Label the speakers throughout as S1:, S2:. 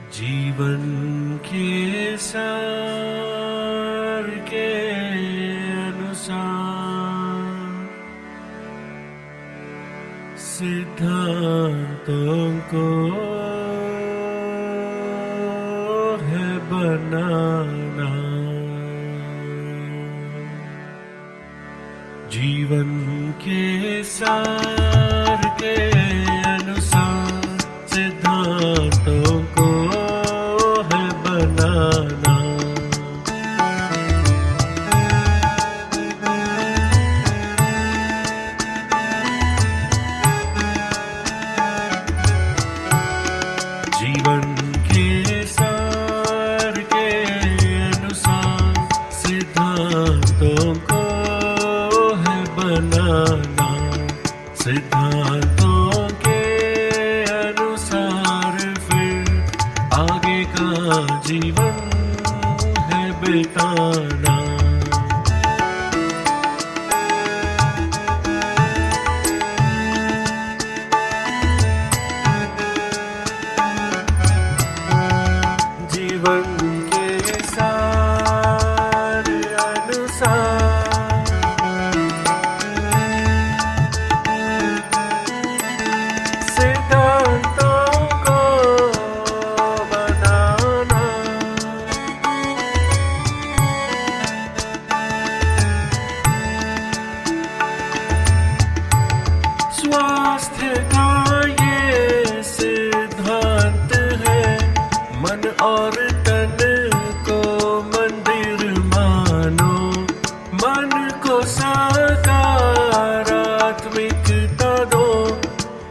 S1: जीवन के सार के अनुसार सिद्धांतों को है बनाना। जीवन के सार के अनुसार सिद्धांतों को है बनाना। जीवन के सार के अनुसार सिद्धांतों को है बनाना। सिद्धांतों के अनुसार फिर आगे का जीवन है बिताना। जीवन के सार अनुसार सिद्धांतों को बनाना। स्वास्थ्य का ये सिद्धांत है, मन और तन को मंदिर मानो। मन को सकारात्मकता दो,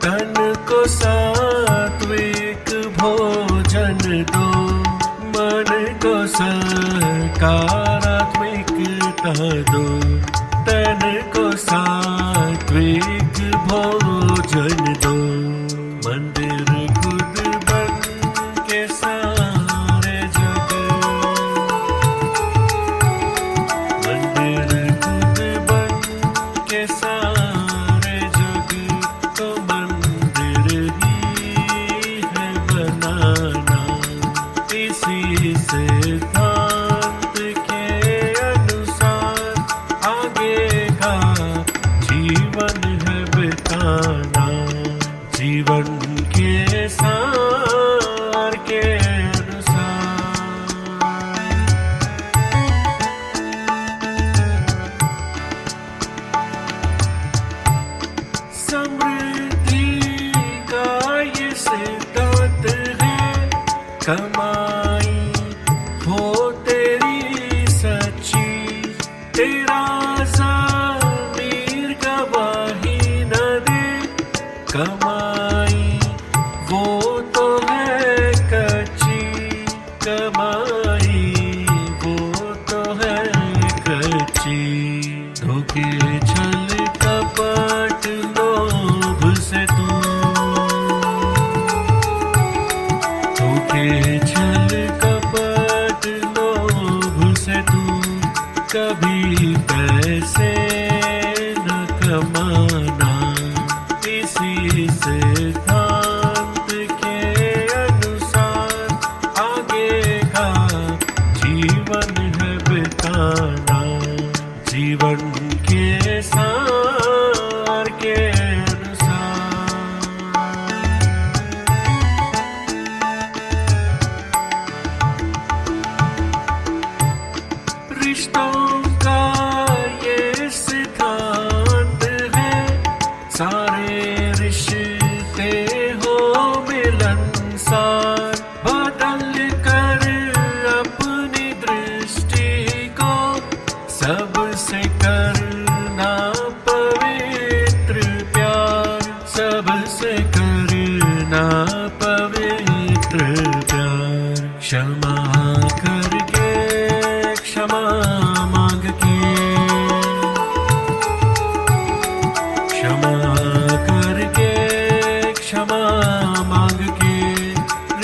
S1: तन को सात्विक भोजन दो। मन को सकारात्मकता दो, तन को सात्विक भोजन दो। मंदिर खुद बन के सारे जग, मंदिर खुद बन के सारे जग तो मंदिर ही है बनाना। इसी सिद्धांत के अनुसार आगे का जीवन है बिताना। जीवन के सार के अनुसार समृद्धि का ये सिद्धांत है। कमाई हो तेरी सच्ची, तेरा ज़मीर गवाही न दे। कमाई वो तो है कच्ची, कमाई वो तो है कच्ची। धोखे छल कपट लोभ से तू, धोखे छल कपट लोभ से तू कभी पैसे न कमाना। इसी सिद्धांत के अनुसार आगे का जीवन है बिताना। जीवन के सार के अनुसार रिश्तों का ये सिद्धांत है। सारे रिश्ते हो मिलनसार, बदल कर अपनी दृष्टि को सबसे करना पवित्र प्यार। सबसे करना पवित्र प्यार। क्षमा करके क्षमा मांग के, क्षमा करके क्षमा मांग के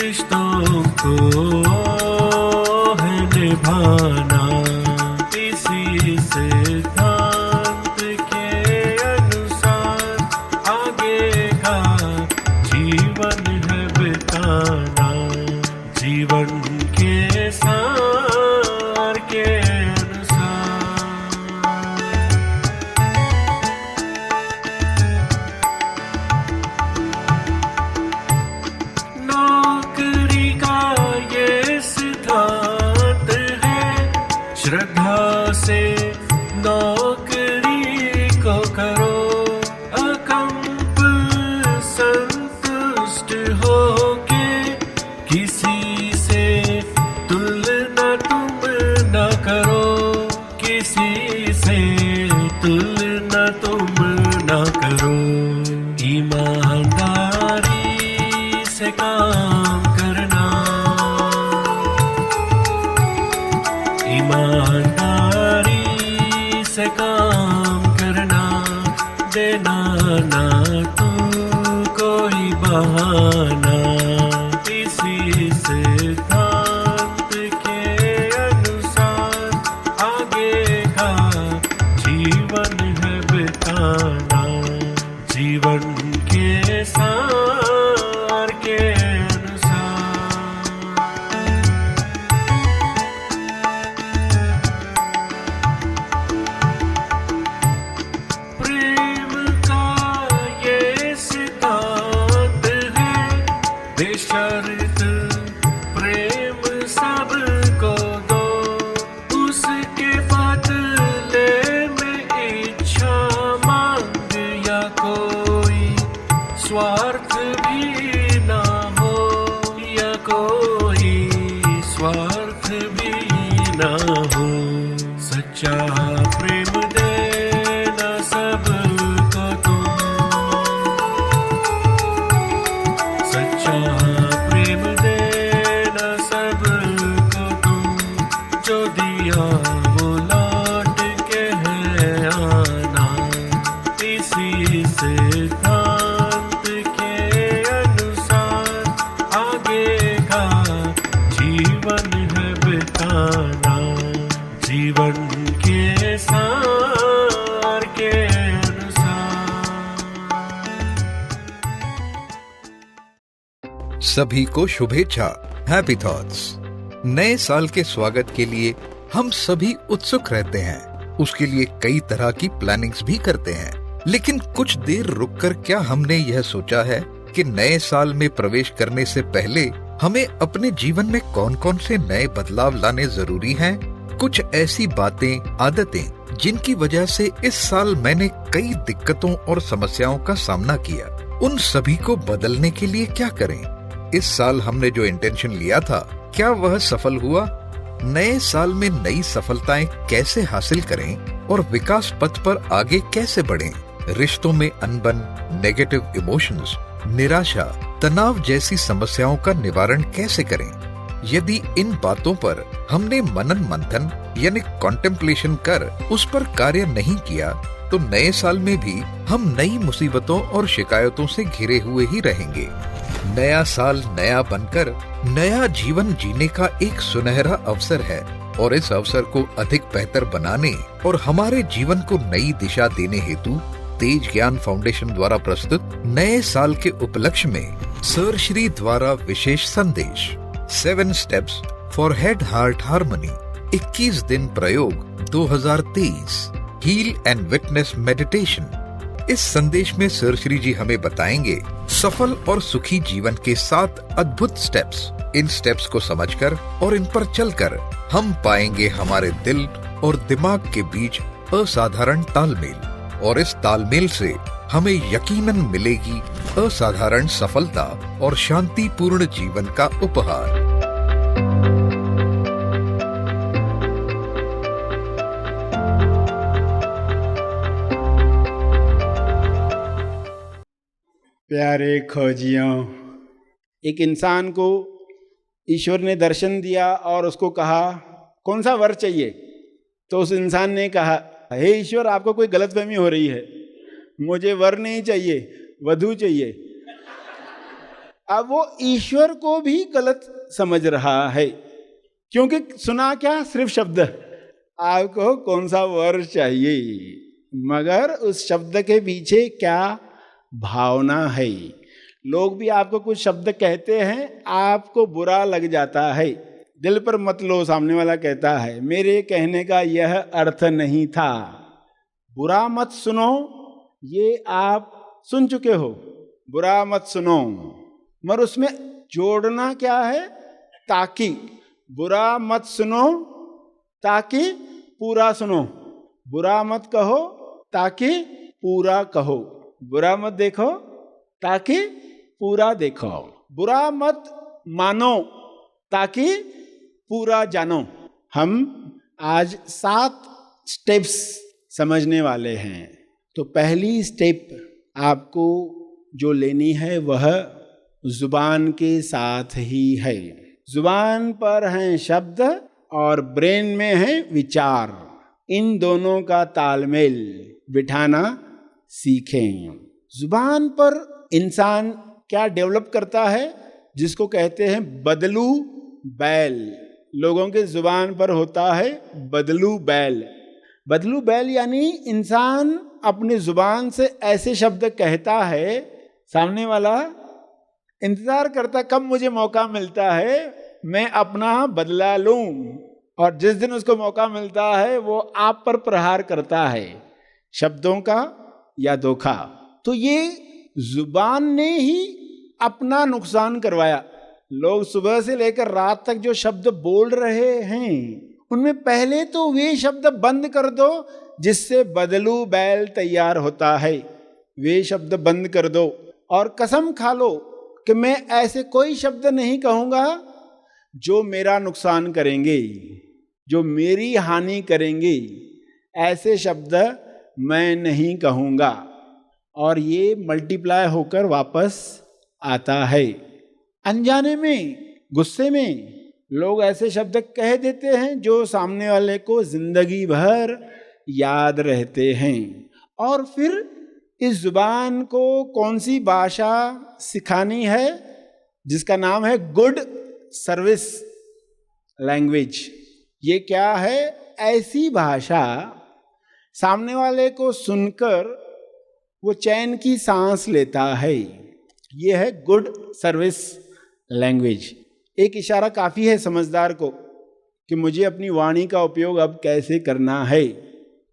S1: रिश्तों को है निभाना। इसी सिद्धांत के अनुसार आगे का जीवन है बिताना। जीवन के सार के अनुसार। नौकरी का ये सिद्धांत है, श्रद्धा से नौकरी को करो, अकंप संतुष्ट होके किसी से तुलना तुम न करो, किसी से तुलना तुम न करो। ईमानदारी से काम करना, ईमानदारी से काम करना, देना ना तू कोई बहाना। इसी सिद्धांत के अनुसार आगे का जीवन है बिताना, जीवन के सार के अनुसार। प्रेम का ये सिद्धांत है, बेशर्त प्रेम सबको दो, उसके बदले में इच्छा मांग या कोई स्वार्थ भी ना हो, या कोई स्वार्थ भी ना हो। सच्चा प्रेम देना सबको तुम, सच्चा प्रेम देना सबको तुम, जो दिया वो लौट के है आना। इसी सिद्धांत के अनुसार आगे का जीवन है बिताना, जीवन के सार के अनुसार।
S2: सभी को शुभेच्छा, हैप्पी थॉट्स। नए साल के स्वागत के लिए हम सभी उत्सुक रहते हैं, उसके लिए कई तरह की प्लानिंग्स भी करते हैं। लेकिन कुछ देर रुककर क्या हमने यह सोचा है कि नए साल में प्रवेश करने से पहले हमें अपने जीवन में कौन कौन से नए बदलाव लाने जरूरी हैं? कुछ ऐसी बातें, आदतें जिनकी वजह से इस साल मैंने कई दिक्कतों और समस्याओं का सामना किया, उन सभी को बदलने के लिए क्या करें? इस साल हमने जो इंटेंशन लिया था, क्या वह सफल हुआ? नए साल में नई सफलताएं कैसे हासिल करें और विकास पथ पर आगे कैसे बढ़ें? रिश्तों में अनबन, नेगेटिव इमोशंस, निराशा, तनाव जैसी समस्याओं का निवारण कैसे करें? यदि इन बातों पर हमने मनन मंथन यानी कॉन्टेम्पलेशन कर उस पर कार्य नहीं किया, तो नए साल में भी हम नई मुसीबतों और शिकायतों से घिरे हुए ही रहेंगे। नया साल नया बनकर नया जीवन जीने का एक सुनहरा अवसर है, और इस अवसर को अधिक बेहतर बनाने और हमारे जीवन को नई दिशा देने हेतु तेज ज्ञान फाउंडेशन द्वारा प्रस्तुत नए साल के उपलक्ष्य में सर श्री द्वारा विशेष संदेश 7 steps for head heart harmony 21 दिन प्रयोग 2023 हील एंड विटनेस मेडिटेशन। इस संदेश में सर श्री जी हमें बताएंगे सफल और सुखी जीवन के 7 अद्भुत स्टेप्स। इन स्टेप्स को समझकर और इन पर चलकर हम पाएंगे हमारे दिल और दिमाग के बीच असाधारण तालमेल, और इस तालमेल से हमें यकीनन मिलेगी असाधारण सफलता और शांतिपूर्ण जीवन का उपहार।
S3: प्यारे खोजियों, एक इंसान को ईश्वर ने दर्शन दिया और उसको कहा कौन सा वर चाहिए, तो उस इंसान ने कहा हे ईश्वर, आपको कोई गलतफहमी हो रही है, मुझे वर नहीं चाहिए, वधू चाहिए। अब वो ईश्वर को भी गलत समझ रहा है, क्योंकि सुना क्या, सिर्फ शब्द आपको कौन सा वर चाहिए, मगर उस शब्द के पीछे क्या भावना है। लोग भी आपको कुछ शब्द कहते हैं, आपको बुरा लग जाता है, दिल पर मत लो। सामने वाला कहता है मेरे कहने का यह अर्थ नहीं था, बुरा मत सुनो, ये आप सुन चुके हो, बुरा मत सुनो। मगर उसमें जोड़ना क्या है? ताकि, बुरा मत सुनो ताकि पूरा सुनो, बुरा मत कहो ताकि पूरा कहो, बुरा मत देखो ताकि पूरा देखो, बुरा मत मानो ताकि पूरा जानो। हम आज 7 स्टेप्स समझने वाले हैं। तो पहली स्टेप आपको जो लेनी है वह जुबान के साथ ही है। जुबान पर हैं शब्द और ब्रेन में है विचार, इन दोनों का तालमेल बिठाना सीखें। जुबान पर इंसान क्या डेवलप करता है, जिसको कहते हैं बदलू बैल। लोगों के जुबान पर होता है बदलू बैल। बदलू बैल यानी इंसान अपनी जुबान से ऐसे शब्द कहता है, सामने वाला इंतजार करता कब मुझे मौका मिलता है मैं अपना बदला लूं, और जिस दिन उसको मौका मिलता है वो आप पर प्रहार करता है, शब्दों का या धोखा। तो ये जुबान ने ही अपना नुकसान करवाया। लोग सुबह से लेकर रात तक जो शब्द बोल रहे हैं उनमें पहले तो वे शब्द बंद कर दो जिससे बदलू बैल तैयार होता है। वे शब्द बंद कर दो और कसम खा लो कि मैं ऐसे कोई शब्द नहीं कहूँगा जो मेरा नुकसान करेंगे, जो मेरी हानि करेंगे। ऐसे शब्द मैं नहीं कहूँगा, और ये मल्टीप्लाई होकर वापस आता है। अनजाने में, गुस्से में लोग ऐसे शब्द कह देते हैं जो सामने वाले को जिंदगी भर याद रहते हैं। और फिर इस जुबान को कौन सी भाषा सिखानी है, जिसका नाम है गुड सर्विस लैंग्वेज। ये क्या है? ऐसी भाषा सामने वाले को सुनकर वो चैन की सांस लेता है। ये है गुड सर्विस लैंग्वेज। एक इशारा काफी है समझदार को कि मुझे अपनी वाणी का उपयोग अब कैसे करना है।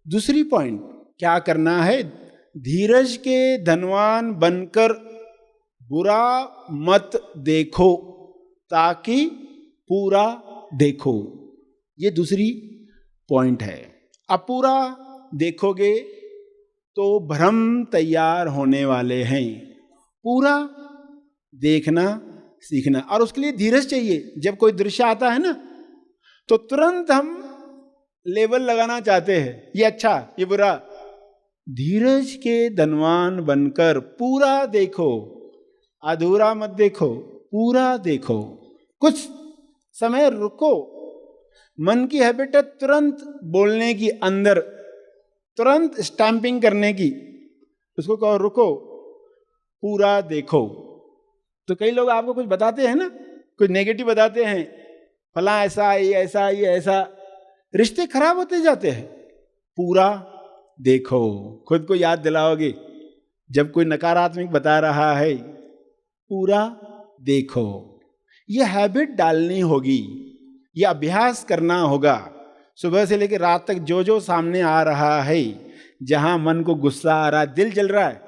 S3: दूसरी पॉइंट क्या करना है? धीरज के धनवान बनकर बुरा मत देखो ताकि पूरा देखो। ये दूसरी पॉइंट है। अब पूरा देखोगे तो भ्रम तैयार होने वाले हैं। पूरा देखना सीखना, और उसके लिए धीरज चाहिए। जब कोई दृश्य आता है ना तो तुरंत हम लेबल लगाना चाहते हैं, ये अच्छा ये बुरा। धीरज के धनवान बनकर पूरा देखो, अधूरा मत देखो, पूरा देखो। कुछ समय रुको। मन की हैबिट है तुरंत बोलने की, अंदर तुरंत स्टैंपिंग करने की। उसको कहो रुको, पूरा देखो। तो कई लोग आपको कुछ बताते हैं ना, कुछ नेगेटिव बताते हैं, फला ऐसा ये ऐसा ये ऐसा, रिश्ते खराब होते जाते हैं। पूरा देखो, खुद को याद दिलाओगे जब कोई नकारात्मक बता रहा है, पूरा देखो। ये हैबिट डालनी होगी, ये अभ्यास करना होगा। सुबह से लेकर रात तक जो जो सामने आ रहा है, जहां मन को गुस्सा आ रहा है, दिल जल रहा है,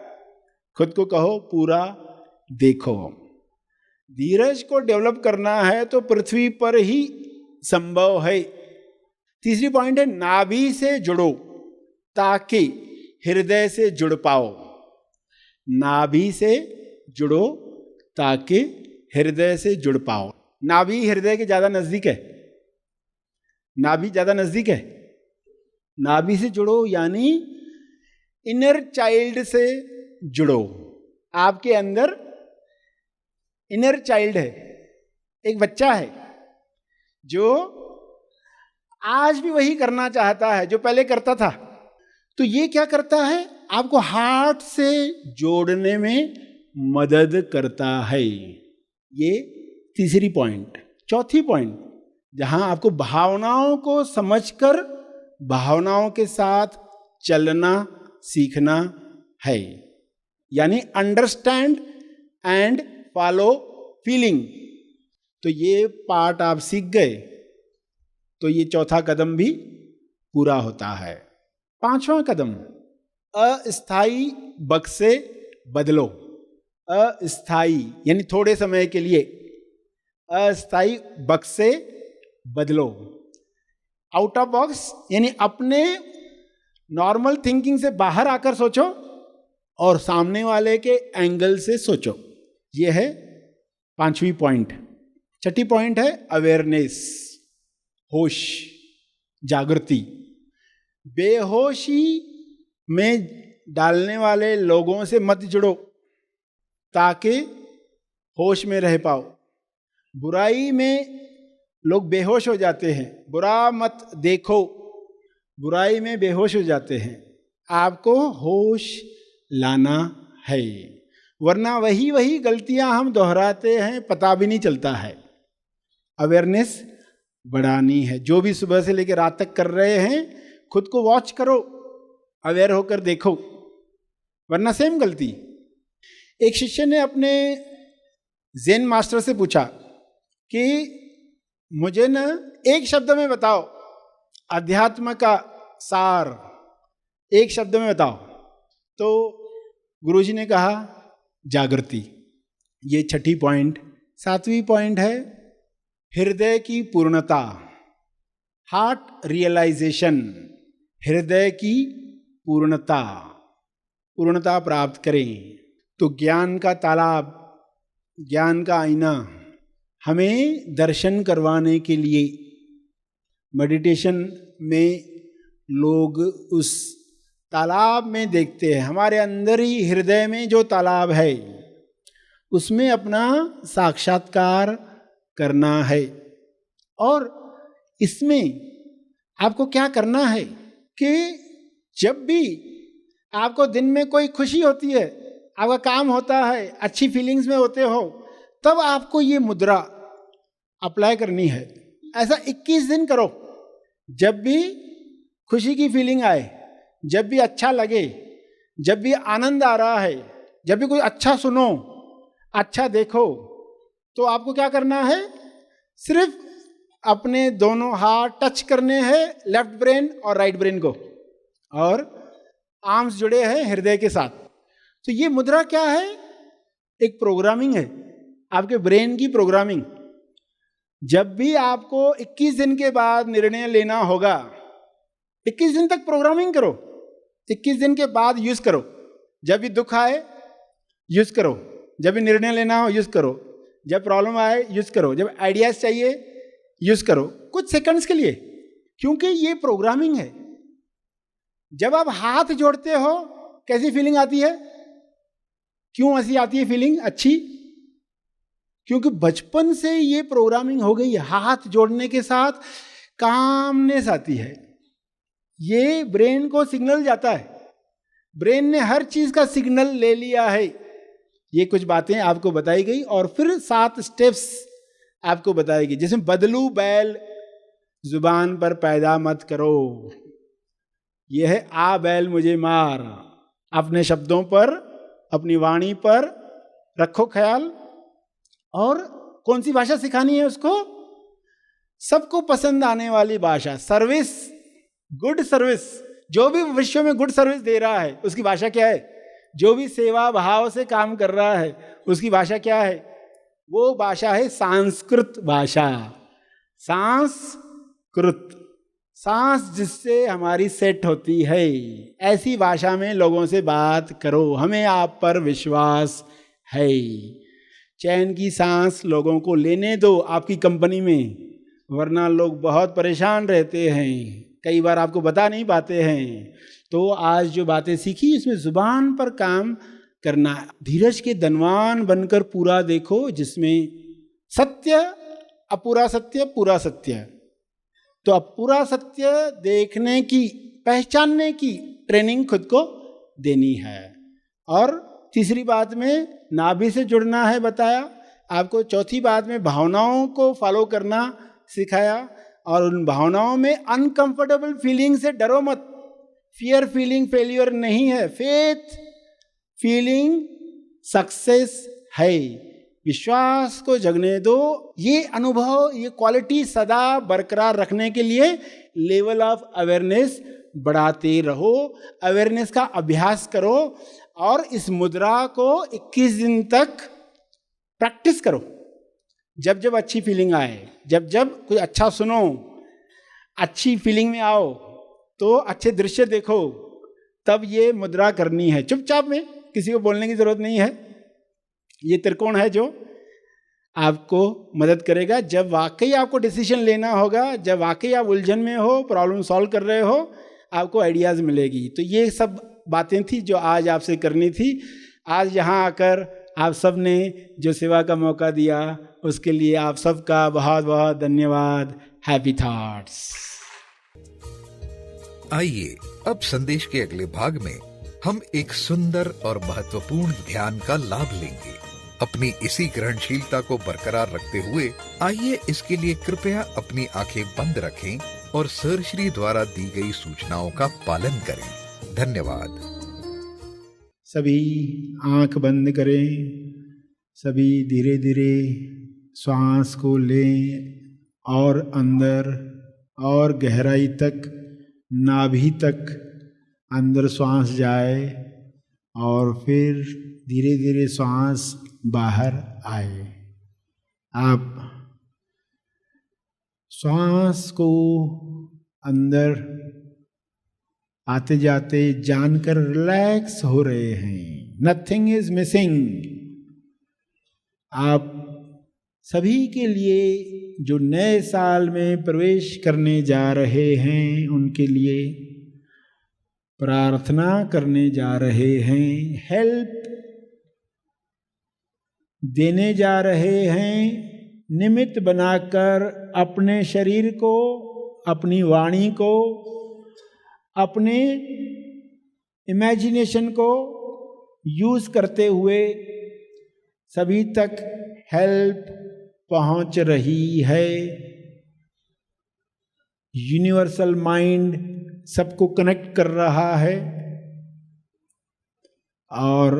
S3: खुद को कहो पूरा देखो। धीरज को डेवलप करना है तो पृथ्वी पर ही संभव है। तीसरी पॉइंट है नाभि से जुड़ो ताकि हृदय से जुड़ पाओ। नाभि से जुड़ो ताकि हृदय से जुड़ पाओ। नाभि हृदय के ज्यादा नजदीक है, नाभि ज्यादा नजदीक है। नाभि से जुड़ो यानी इनर चाइल्ड से जुड़ो। आपके अंदर इनर चाइल्ड है, एक बच्चा है जो आज भी वही करना चाहता है जो पहले करता था। तो ये क्या करता है? आपको हार्ट से जोड़ने में मदद करता है। ये तीसरी पॉइंट। चौथी पॉइंट, जहां आपको भावनाओं को समझकर भावनाओं के साथ चलना सीखना है, यानी अंडरस्टैंड एंड फॉलो फीलिंग। तो ये पार्ट आप सीख गए तो ये चौथा कदम भी पूरा होता है। पांचवा कदम, अस्थाई बक्से बदलो। अस्थाई यानी थोड़े समय के लिए, अस्थाई बक्से बदलो। आउट ऑफ बॉक्स यानी अपने नॉर्मल थिंकिंग से बाहर आकर सोचो और सामने वाले के एंगल से सोचो। यह है पांचवी पॉइंट। छठी पॉइंट है अवेयरनेस, होश, जागृति। बेहोशी में डालने वाले लोगों से मत जुड़ो ताकि होश में रह पाओ। बुराई में लोग बेहोश हो जाते हैं, बुरा मत देखो, बुराई में बेहोश हो जाते हैं। आपको होश लाना है, वरना वही वही गलतियां हम दोहराते हैं, पता भी नहीं चलता है। अवेयरनेस बढ़ानी है। जो भी सुबह से लेकर रात तक कर रहे हैं, खुद को वॉच करो, अवेयर होकर देखो, वरना सेम गलती। एक शिष्य ने अपने ज़ेन मास्टर से पूछा कि मुझे ना एक शब्द में बताओ, अध्यात्म का सार एक शब्द में बताओ। तो गुरुजी ने कहा जागृति। ये छठी पॉइंट। सातवीं पॉइंट है हृदय की पूर्णता, हार्ट रियलाइजेशन। हृदय की पूर्णता, पूर्णता प्राप्त करें। तो ज्ञान का तालाब, ज्ञान का आईना हमें दर्शन करवाने के लिए मेडिटेशन में लोग उस तालाब में देखते हैं। हमारे अंदर ही हृदय में जो तालाब है उसमें अपना साक्षात्कार करना है। और इसमें आपको क्या करना है कि जब भी आपको दिन में कोई खुशी होती है, आपका काम होता है, अच्छी फीलिंग्स में होते हो, तब आपको ये मुद्रा अप्लाई करनी है। ऐसा 21 दिन करो। जब भी खुशी की फीलिंग आए, जब भी अच्छा लगे, जब भी आनंद आ रहा है, जब भी कोई अच्छा सुनो, अच्छा देखो, तो आपको क्या करना है? सिर्फ अपने दोनों हाथ टच करने हैं, लेफ्ट ब्रेन और राइट ब्रेन को, और आर्म्स जुड़े हैं हृदय के साथ। तो ये मुद्रा क्या है? एक प्रोग्रामिंग है, आपके ब्रेन की प्रोग्रामिंग। जब भी आपको 21 दिन के बाद निर्णय लेना होगा, 21 दिन तक प्रोग्रामिंग करो, 21 दिन के बाद यूज करो। जब भी दुख आए यूज करो, जब भी निर्णय लेना हो यूज करो, जब प्रॉब्लम आए यूज करो, जब आइडियाज चाहिए यूज करो, कुछ सेकंड्स के लिए, क्योंकि ये प्रोग्रामिंग है। जब आप हाथ जोड़ते हो कैसी फीलिंग आती है? क्यों ऐसी आती है फीलिंग अच्छी? क्योंकि बचपन से ये प्रोग्रामिंग हो गई है। हाथ जोड़ने के साथ कामनेस आती है, ये ब्रेन को सिग्नल जाता है। ब्रेन ने हर चीज का सिग्नल ले लिया है। ये कुछ बातें आपको बताई गई और फिर 7 स्टेप्स आपको बताई गई। जैसे बदलू बैल जुबान पर पैदा मत करो, यह है आ बैल मुझे मार। अपने शब्दों पर, अपनी वाणी पर रखो ख्याल। और कौन सी भाषा सिखानी है उसको? सबको पसंद आने वाली भाषा, सर्विस, गुड सर्विस। जो भी विश्व में गुड सर्विस दे रहा है उसकी भाषा क्या है? जो भी सेवा भाव से काम कर रहा है उसकी भाषा क्या है? वो भाषा है संस्कृत भाषा। संस्कृत, सांस जिससे हमारी सेट होती है, ऐसी भाषा में लोगों से बात करो। हमें आप पर विश्वास है। चैन की सांस लोगों को लेने दो आपकी कंपनी में, वरना लोग बहुत परेशान रहते हैं, कई बार आपको बता नहीं पाते हैं। तो आज जो बातें सीखी इसमें जुबान पर काम करना। धीरज के धनवान बनकर पूरा देखो, जिसमें सत्य, अपूरा सत्य, पूरा सत्य। तो अब पूरा सत्य देखने की, पहचानने की ट्रेनिंग खुद को देनी है। और तीसरी बात में नाभि से जुड़ना है बताया आपको। चौथी बात में भावनाओं को फॉलो करना सिखाया, और उन भावनाओं में अनकंफर्टेबल फीलिंग से डरो मत। फियर फीलिंग फेलियर नहीं है, फेथ फीलिंग सक्सेस है। विश्वास को जगने दो। ये अनुभव, ये क्वालिटी सदा बरकरार रखने के लिए लेवल ऑफ अवेयरनेस बढ़ाते रहो, अवेयरनेस का अभ्यास करो और इस मुद्रा को 21 दिन तक प्रैक्टिस करो। जब जब अच्छी फीलिंग आए, जब जब कुछ अच्छा सुनो, अच्छी फीलिंग में आओ, तो अच्छे दृश्य देखो, तब ये मुद्रा करनी है चुपचाप में, किसी को बोलने की जरूरत नहीं है। ये त्रिकोण है जो आपको मदद करेगा। जब वाकई आपको डिसीजन लेना होगा, जब वाकई आप उलझन में हो, प्रॉब्लम सॉल्व कर रहे हो, आपको आइडियाज़ मिलेगी। तो ये सब बातें थी जो आज आपसे करनी थी। आज यहाँ आकर आप सब ने जो सेवा का मौका दिया, उसके लिए आप सबका बहुत बहुत धन्यवाद। Happy thoughts.
S2: आइए अब संदेश के अगले भाग में हम एक सुंदर और महत्वपूर्ण ध्यान का लाभ लेंगे। अपनी इसी ग्रहणशीलता को बरकरार रखते हुए आइए इसके लिए कृपया अपनी आंखें बंद रखें और सर श्री द्वारा दी गई सूचनाओं का पालन करें। धन्यवाद।
S3: सभी आंख बंद करें। सभी धीरे धीरे श्वास को लें और अंदर और गहराई तक, नाभि तक अंदर श्वास जाए और फिर धीरे धीरे श्वास बाहर आए। आप श्वास को अंदर आते जाते जानकर रिलैक्स हो रहे हैं। Nothing is missing. आप सभी के लिए जो नए साल में प्रवेश करने जा रहे हैं, उनके लिए प्रार्थना करने जा रहे हैं, हेल्प देने जा रहे हैं, निमित्त बनाकर अपने शरीर को, अपनी वाणी को, अपने इमेजिनेशन को यूज करते हुए सभी तक हेल्प पहुंच रही है। यूनिवर्सल माइंड सबको कनेक्ट कर रहा है और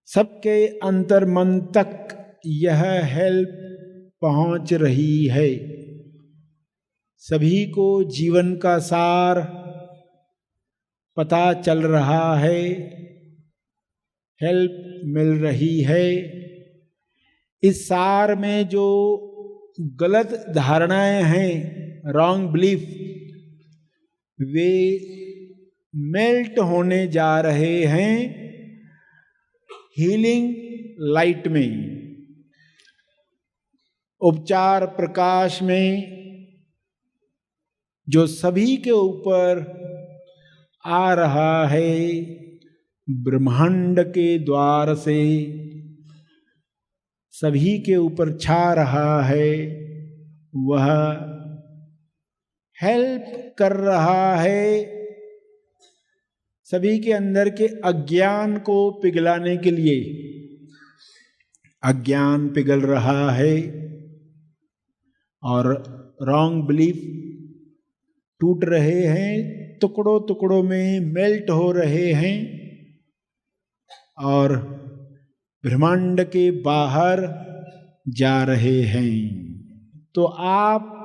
S3: सबके अंतर मन तक यह हेल्प पहुंच रही है। सभी को जीवन का सार पता चल रहा है, हेल्प मिल रही है। इस सार में जो गलत धारणाएं हैं, रॉन्ग बिलीफ, वे मेल्ट होने जा रहे हैं हीलिंग लाइट में, उपचार प्रकाश में, जो सभी के ऊपर आ रहा है ब्रह्मांड के द्वार से, सभी के ऊपर छा रहा है। वह हेल्प कर रहा है सभी के अंदर के अज्ञान को पिघलाने के लिए। अज्ञान पिघल रहा है और रॉन्ग बिलीफ टूट रहे हैं, टुकड़ों टुकड़ों में मेल्ट हो रहे हैं और ब्रह्मांड के बाहर जा रहे हैं। तो आप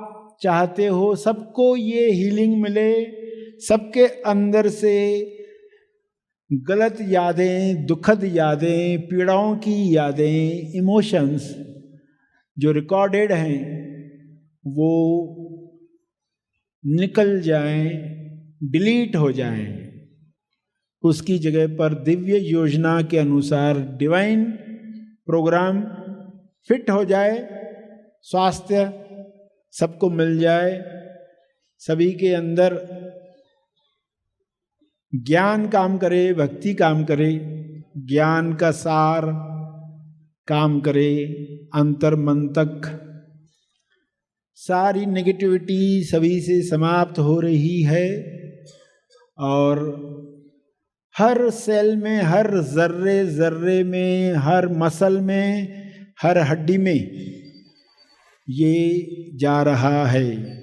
S3: चाहते हो सबको ये हीलिंग मिले, सबके अंदर से गलत यादें, दुखद यादें, पीड़ाओं की यादें, इमोशंस जो रिकॉर्डेड हैं वो निकल जाएं, डिलीट हो जाएं। उसकी जगह पर दिव्य योजना के अनुसार डिवाइन प्रोग्राम फिट हो जाए, स्वास्थ्य सबको मिल जाए, सभी के अंदर ज्ञान काम करे, भक्ति काम करे, ज्ञान का सार काम करे, अंतर मन तक सारी नेगेटिविटी सभी से समाप्त हो रही है और हर सेल में, हर जर्रे जर्रे में, हर मसल में, हर हड्डी में ये जा रहा है।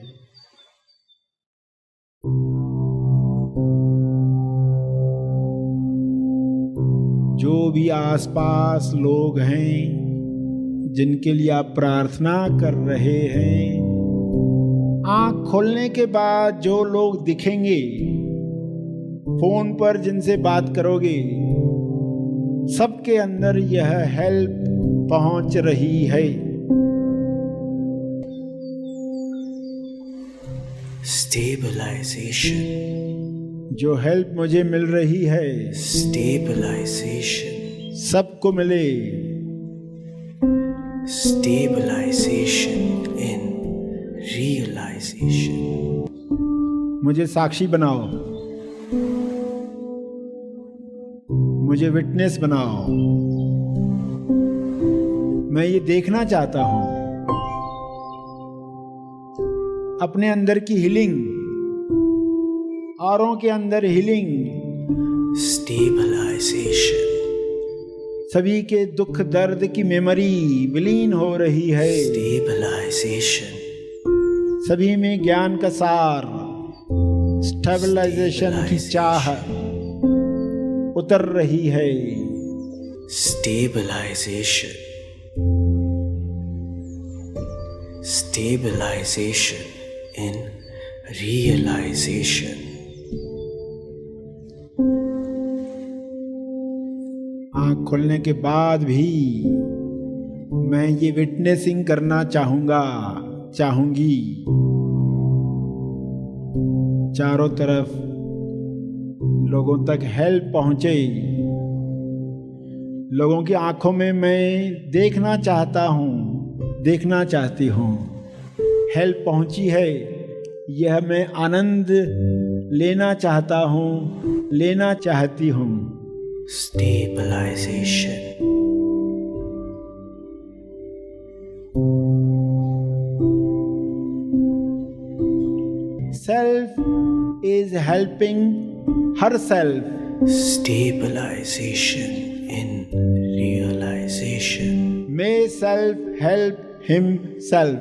S3: जो भी आसपास लोग हैं जिनके लिए आप प्रार्थना कर रहे हैं, आँख खोलने के बाद जो लोग दिखेंगे, फोन पर जिनसे बात करोगे, सबके अंदर यह हेल्प पहुंच रही है।
S4: Stabilization.
S3: जो हेल्प मुझे मिल रही है,
S4: Stabilization.
S3: सबको मिले।
S4: Stabilization in realization.
S3: मुझे साक्षी बनाओ, मुझे विटनेस बनाओ। मैं ये देखना चाहता हूं अपने अंदर की हीलिंग, औरों के अंदर हीलिंग,
S4: Stabilization.
S3: सभी के दुख दर्द की मेमोरी विलीन हो रही है।
S4: Stabilization.
S3: सभी में ज्ञान का सार, स्टेबलाइजेशन की चाह उतर रही है।
S4: Stabilization. Stabilization in realization.
S3: आँख खोलने के बाद भी मैं ये विटनेसिंग करना चाहूंगी। चारों तरफ लोगों तक हेल्प पहुंचे। लोगों की आंखों में मैं देखना चाहती हूँ। हेल्प पहुंची है, यह मैं आनंद लेना चाहती हूँ।
S4: Stabilization.
S3: Self is helping herself.
S4: Stabilization in realization.
S3: May self help himself.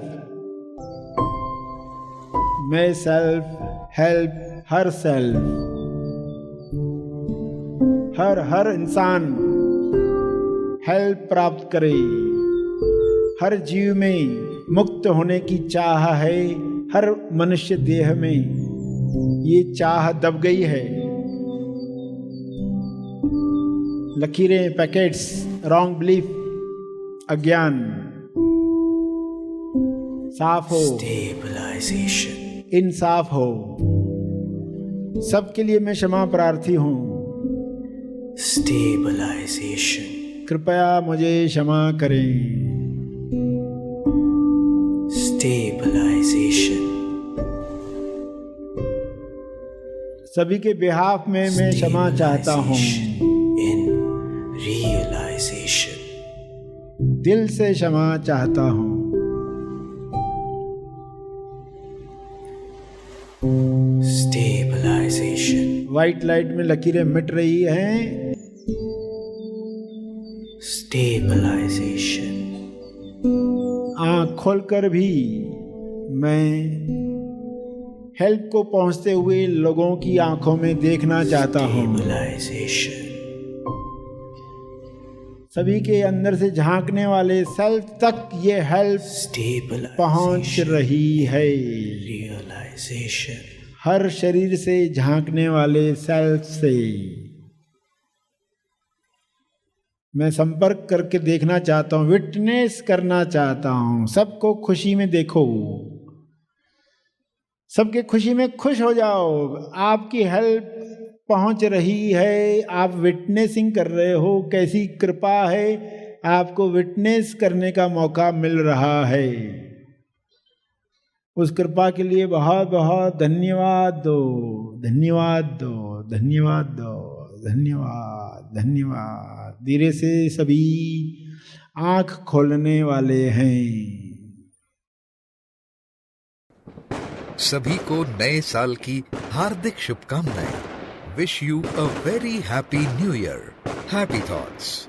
S3: May self help herself. हर इंसान हेल्प प्राप्त करे। हर जीव में मुक्त होने की चाह है। हर मनुष्य देह में ये चाह दब गई है। लकीरें, पैकेट्स, रॉन्ग बिलीफ, अज्ञान साफ हो,
S4: Stabilization.
S3: इंसाफ हो। सबके लिए मैं क्षमा प्रार्थी हूँ।
S4: Stabilization.
S3: कृपया मुझे क्षमा करें।
S4: Stabilization.
S3: सभी के बिहाफ में मैं क्षमा चाहता हूँ।
S4: In realization.
S3: दिल से क्षमा चाहता हूँ।
S4: Stabilization.
S3: व्हाइट लाइट में लकीरें मिट रही हैं।
S4: Stabilization.
S3: आँख खोलकर भी मैं हेल्प को पहुंचते हुए लोगों की आंखों में देखना चाहता हूँ।
S4: Stabilization.
S3: सभी के अंदर से झांकने वाले सेल्फ तक ये हेल्प पहुंच रही है।
S4: Realization.
S3: हर शरीर से झांकने वाले सेल्फ से मैं संपर्क करके देखना चाहता हूँ, विटनेस करना चाहता हूँ। सबको खुशी में देखो, सबके खुशी में खुश हो जाओ। आपकी हेल्प पहुंच रही है, आप विटनेसिंग कर रहे हो। कैसी कृपा है, आपको विटनेस करने का मौका मिल रहा है। उस कृपा के लिए बहुत बहुत धन्यवाद दो, धन्यवाद दो, धन्यवाद दो, धन्यवाद, धन्यवाद। धीरे से सभी आंख खोलने वाले हैं।
S2: सभी को नए साल की हार्दिक शुभकामनाएं। Wish you a very happy new year. Happy thoughts.